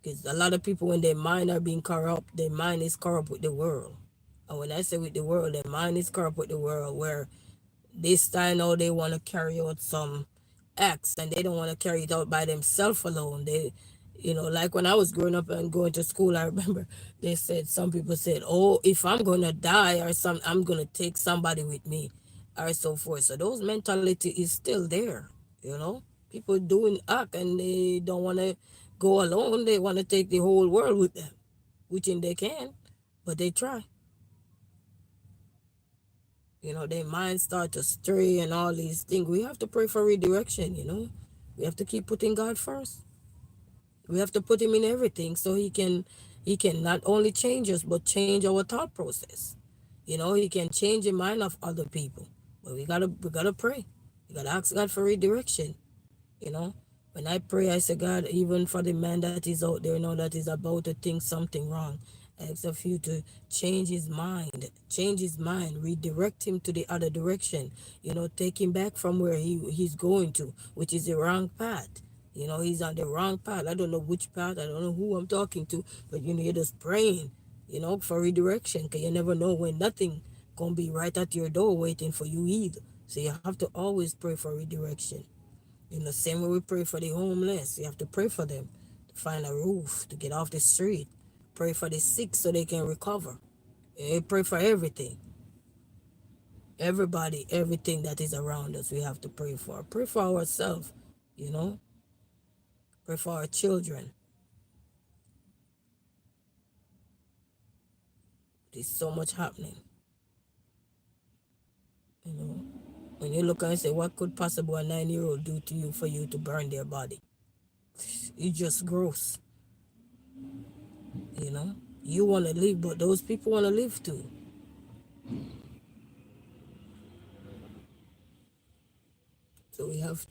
Because a lot of people, when their mind are being corrupt, their mind is corrupt with the world. And when I say with the world, their mind is corrupt with the world, where this time now they want to carry out some acts, and they don't want to carry it out by themselves alone. They, like when I was growing up and going to school, I remember some people said, oh, if I'm going to die or I'm going to take somebody with me or so forth. So those mentality is still there, people doing act, and they don't want to go alone. They want to take the whole world with them, which they can, but they try. Their minds start to stray and all these things. We have to pray for redirection. We have to keep putting God first. We have to put him in everything, so he can not only change us, but change our thought process. He can change the mind of other people. But we gotta pray. We gotta ask God for redirection. You know, when I pray, I say, God, even for the man that is out there now that is about to think something wrong, I ask of you to change his mind, redirect him to the other direction, take him back from where he's going to, which is the wrong path. He's on the wrong path. I don't know which path, I don't know who I'm talking to, but you're just praying, for redirection, because you never know when nothing gonna be right at your door waiting for you either. So you have to always pray for redirection. In the same way we pray for the homeless, you have to pray for them to find a roof, to get off the street. Pray for the sick so they can recover. Pray for everything. Everybody, everything that is around us, we have to pray for. Pray for ourselves, you know. Pray for our children. There's so much happening. When you look and say, what could possibly a 9-year-old do to you for you to burn their body? It's just gross. You want to live, but those people want to live too. So we have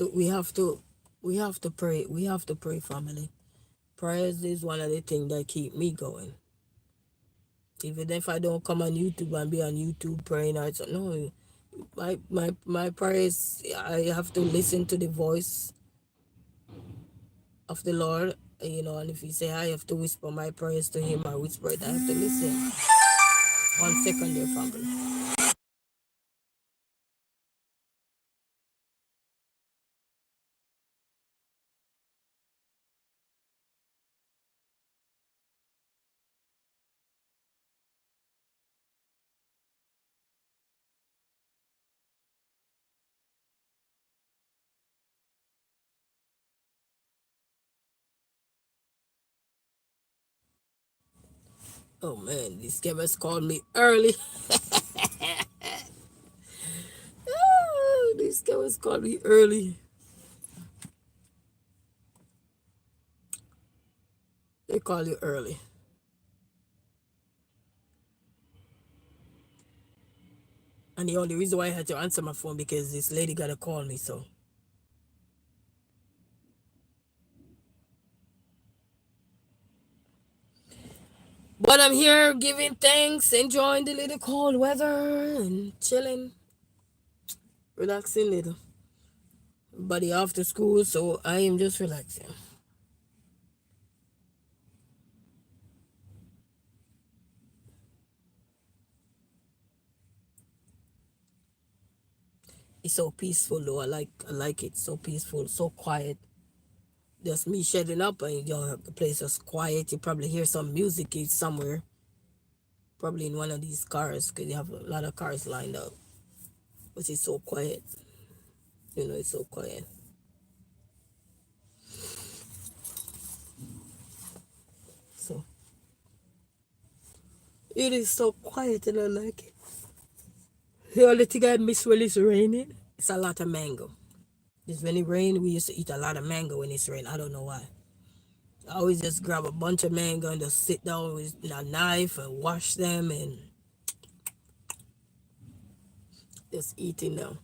to pray. We have to pray, family. Prayers is one of the things that keep me going. Even if I don't come on YouTube and be on YouTube praying, no, my prayers, I have to listen to the voice of the Lord, and if he say I have to whisper my prayers to him, I whisper it. I have to listen. 1 second there, family. Oh man, these scammers called me early. These scammers called me early. They call you early. And the only reason why I had to answer my phone, because this lady got to call me, so. But I'm here giving thanks, enjoying the little cold weather and chilling, relaxing little. Buddy after school, so I am just relaxing. It's so peaceful though. I like it. So peaceful, so quiet. Just me shutting up and the place is quiet. You probably hear some music somewhere, probably in one of these cars because you have a lot of cars lined up. But it's so quiet. It's so quiet. So it is so quiet and I like it. The only thing I miss when it's raining, it's a lot of mango. Just when it rain, we used to eat a lot of mango when it's rain. I don't know why. I always just grab a bunch of mango and just sit down with a knife and wash them and just eating them.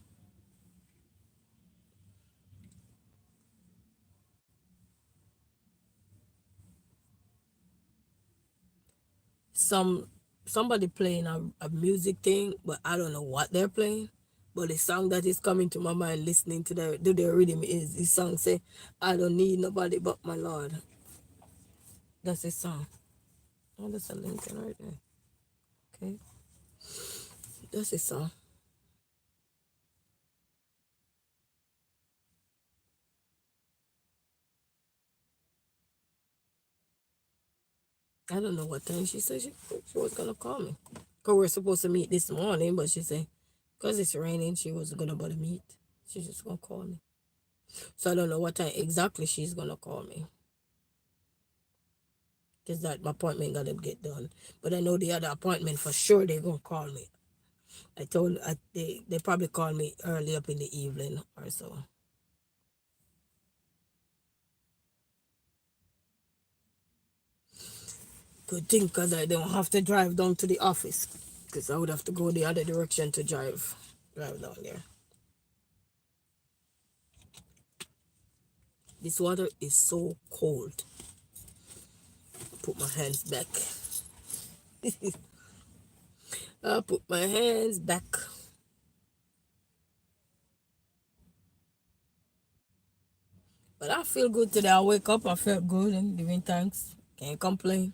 Some somebody playing a music thing, but I don't know what they're playing. But the song that is coming to my mind listening to their rhythm is this song say, I don't need nobody but my Lord. That's the song. Oh, that's a Lincoln right there. Okay. That's the song. I don't know what time she said she was gonna call me. Cause we're supposed to meet this morning, but she said, cause it's raining, she wasn't gonna bother meet. She's just gonna call me. So I don't know what time exactly she's gonna call me. Cause that appointment gotta get done. But I know the other appointment for sure they're gonna call me. They probably call me early up in the evening or so. Good thing because I don't have to drive down to the office. Because I would have to go the other direction to drive down there. This water is so cold. Put my hands back. I put my hands back. But I feel good today. I wake up, I felt good and giving thanks. Can't complain.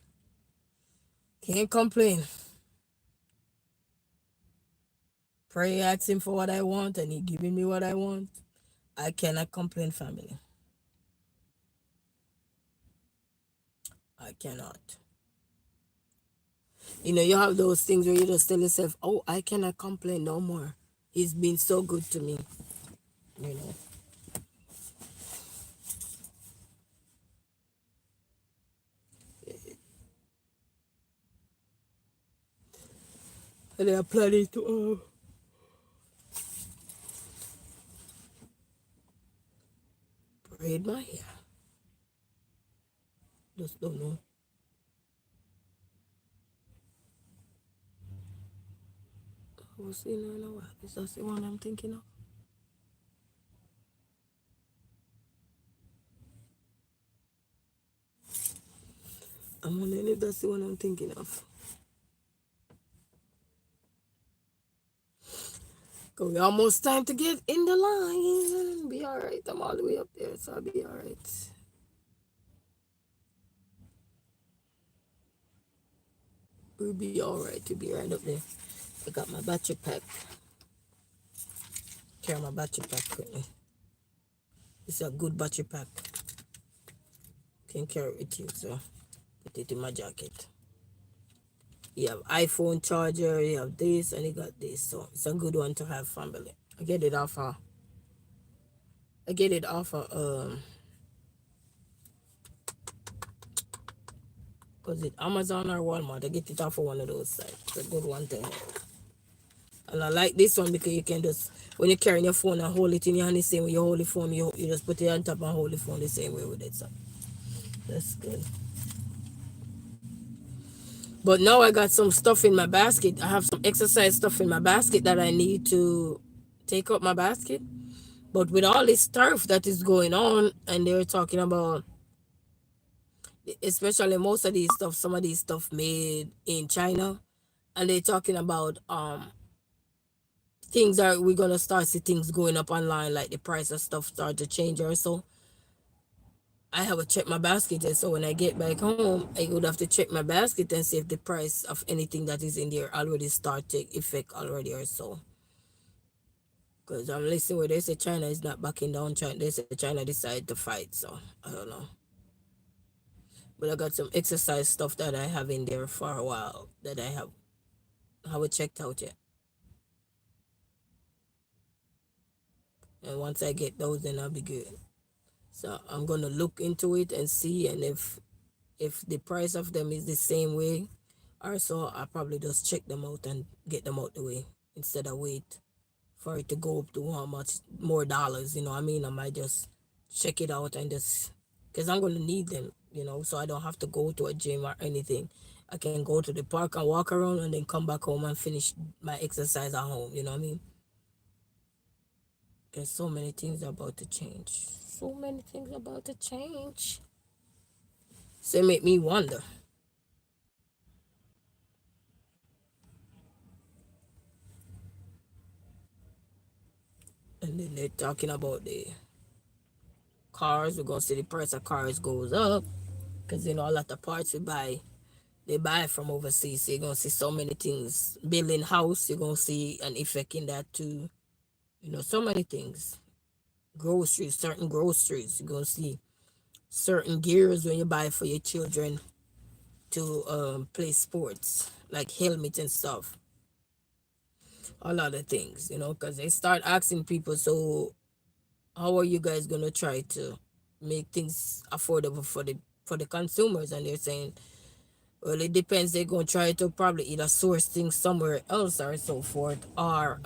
Can't complain. Pray, ask him for what I want, and he giving me what I want. I cannot complain, family. I cannot. You have those things where you just tell yourself, oh, I cannot complain no more. He's been so good to me, you know. And I'm planning to braid my hair. Just don't know. I was seeing her in a while. Is that the one I'm thinking of? I'm wondering if that's the one I'm thinking of. Cause we almost time to get in the line. Be alright. I'm all the way up there, so I'll be alright. We'll be alright to be right up there. I got my battery pack. Carry my battery pack with me. It's a good battery pack. Can carry it with you, so put it in my jacket. You have iPhone charger, you have this, and you got this. So it's a good one to have, family. I get it off was it Amazon or Walmart? I get it off of one of those sites. It's a good one to have. And I like this one because you can just, when you're carrying your phone and hold it in your hand the same way you hold the phone, you just put it on top and hold the phone the same way with it. So that's good. But now I got some stuff in my basket. I have some exercise stuff in my basket that I need to take up my basket. But with all this turf that is going on, and they're talking about, especially most of these stuff, some of these stuff made in China, and they're talking about things are we're gonna start see things going up online, like the price of stuff start to change or so. I have to check my basket, and so when I get back home, I would have to check my basket and see if the price of anything that is in there already start take effect already or so. Because I'm listening where they say China is not backing down. They say China decided to fight. So I don't know. But I got some exercise stuff that I have in there for a while that haven't checked out yet. And once I get those, then I'll be good. So I'm gonna look into it and see, and if the price of them is the same way, or so, I'll probably just check them out and get them out the way instead of wait for it to go up to how much more dollars. You know what I mean? I might just check it out and just because I'm gonna need them. So I don't have to go to a gym or anything. I can go to the park and walk around and then come back home and finish my exercise at home. You know what I mean? There's so many things about to change. So many things about to change. So it make me wonder. And then they're talking about the cars. We're gonna see the price of cars goes up because a lot of parts they buy from overseas. So you're gonna see so many things. Building house, you're gonna see an effect in that too. So many things. Groceries, certain groceries, you're gonna see certain gears when you buy for your children to play sports, like helmets and stuff. A lot of things, because they start asking people, so how are you guys gonna try to make things affordable for the consumers? And they're saying, well, it depends. They're gonna try to probably either source things somewhere else or so forth, or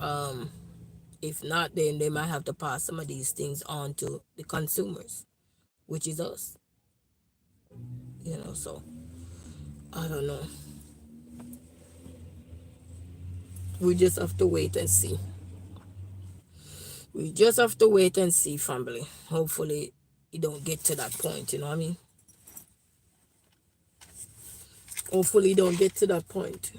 if not, then they might have to pass some of these things on to the consumers, which is us. So I don't know. We just have to wait and see. We just have to wait and see, family. Hopefully, it don't get to that point. You know what I mean? Hopefully, it don't get to that point.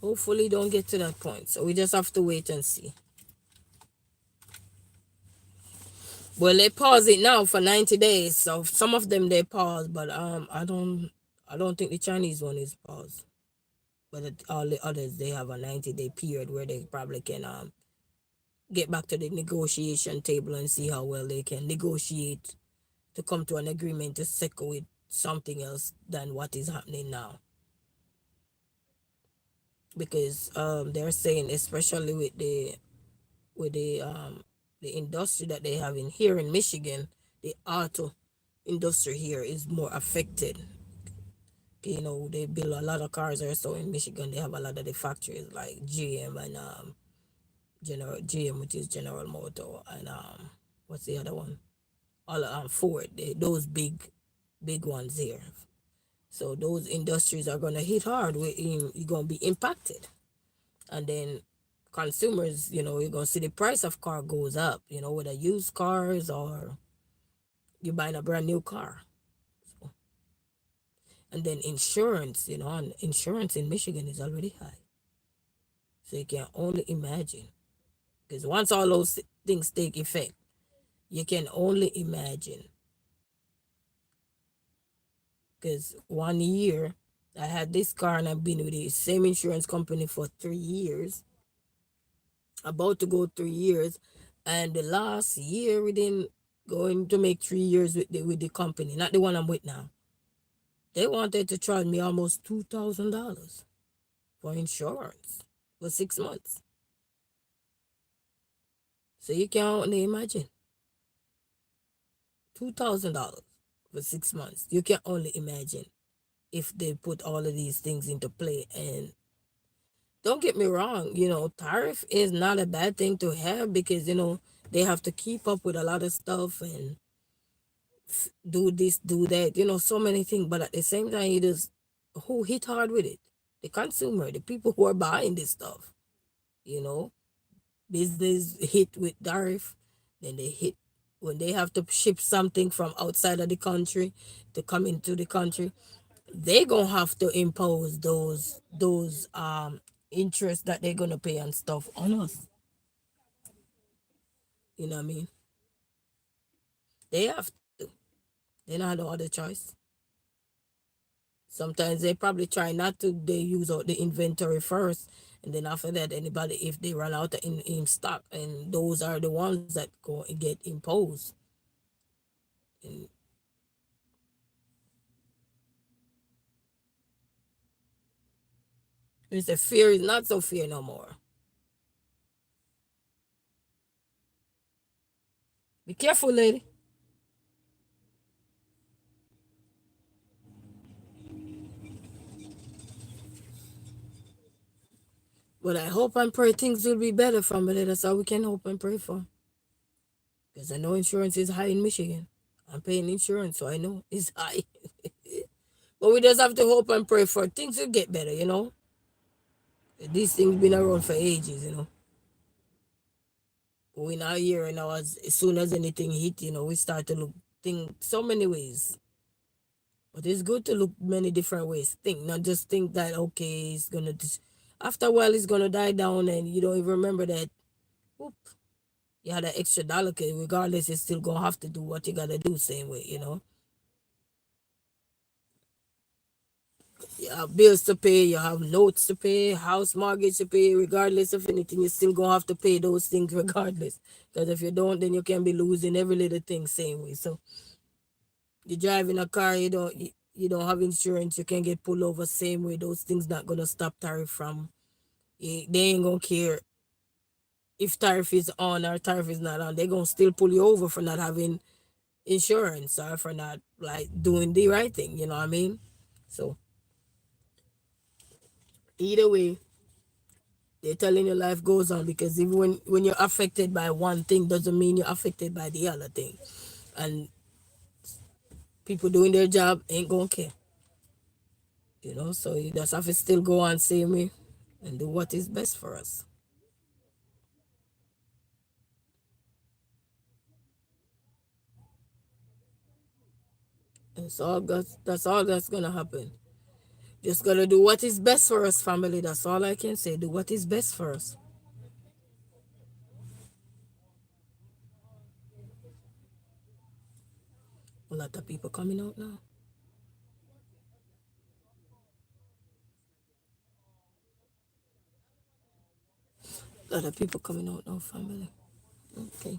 Hopefully, it don't get to that point. So we just have to wait and see. Well, they pause it now for 90 days. So some of them they pause, but I don't think the Chinese one is paused. But all the others they have a 90-day period where they probably can get back to the negotiation table and see how well they can negotiate to come to an agreement to settle with something else than what is happening now. Because they're saying, especially with the industry that they have in here in Michigan, the auto industry here is more affected. They build a lot of cars also in Michigan. They have a lot of the factories like GM and GM, which is General Motor, and what's the other one? All Ford. Those big ones here. So those industries are gonna hit hard. You're gonna be impacted, and then consumers, you're gonna see the price of car goes up. Whether used cars or you're buying a brand new car. So, and then insurance, and insurance in Michigan is already high. So you can only imagine. Because once all those things take effect, you can only imagine. Because 1 year, I had this car and I've been with the same insurance company for 3 years, about to go 3 years. And the last year, we didn't going to make 3 years with the company, not the one I'm with now. They wanted to charge me almost $2,000 for insurance for 6 months. So you can only imagine $2,000 for 6 months. You can only imagine if they put all of these things into play. And don't get me wrong, tariff is not a bad thing to have because, they have to keep up with a lot of stuff and do this, do that, so many things. But at the same time, who hit hard with it? The consumer, the people who are buying this stuff, you know. Business hit with tariff, then they hit when they have to ship something from outside of the country to come into the country. They gonna have to impose those interest that they're gonna pay and stuff on us. You know what I mean? They have to. They don't have no other choice. Sometimes they probably try not to. They use out the inventory first, and then after that, anybody if they run out in stock, and those are the ones that go and get imposed. And it's a fear is not so fear no more. Be careful, lady. But I hope and pray things will be better, family. That's all we can hope and pray for. Because I know insurance is high in Michigan. I'm paying insurance, so I know it's high. But we just have to hope and pray for things to get better. These things been around for ages. But we're not here and now as soon as anything hit, we start to look think so many ways. But it's good to look many different ways. Think, not just think that okay, it's gonna after a while it's gonna die down and you don't even remember that whoop, you had an extra dollar, 'cause regardless, you're still gonna have to do what you gotta do same way. You have bills to pay, you have notes to pay, house mortgage to pay, regardless of anything, you're still gonna have to pay those things regardless. Because if you don't, then you can be losing every little thing same way. So you drive in a car, you don't have insurance, you can get pulled over same way. Those things not gonna stop tariff from they ain't gonna care if tariff is on or tariff is not on. They're gonna still pull you over for not having insurance or for not like doing the right thing, you know what I mean? So either way, they're telling you life goes on because even when you're affected by one thing doesn't mean you're affected by the other thing. And people doing their job ain't gonna care. So you just have to still go on same way and do what is best for us. That's all that's gonna happen. Just gotta do what is best for us, family. That's all I can say. Do what is best for us. A lot of people coming out now. A lot of people coming out now, family. Okay.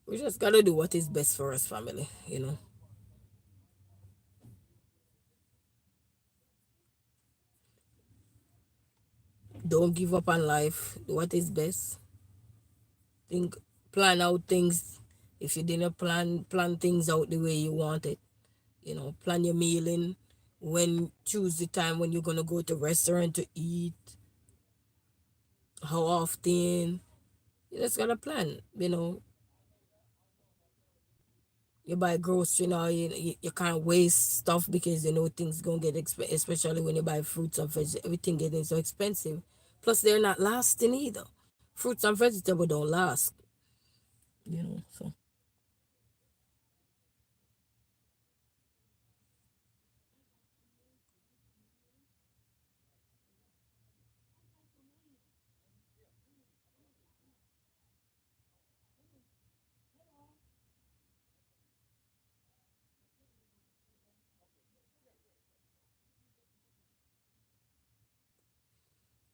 We just gotta do what is best for us, family. Don't give up on life. Do what is best. Think, plan out things. If you didn't plan things out the way you want it. Plan your mealing. Choose the time when you're gonna go to restaurant to eat. How often. You just gotta plan. You buy grocery now, you can't waste stuff because things gonna get expensive, especially when you buy fruits and vegetables. Everything getting so expensive. Plus, they're not lasting either. Fruits and vegetables don't last. So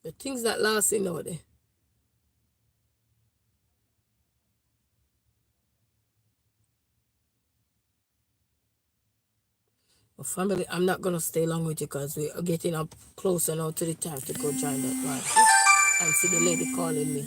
the things that last. Well, family, I'm not gonna stay long with you because we are getting up closer now to the time to go join that line. And see the lady calling me.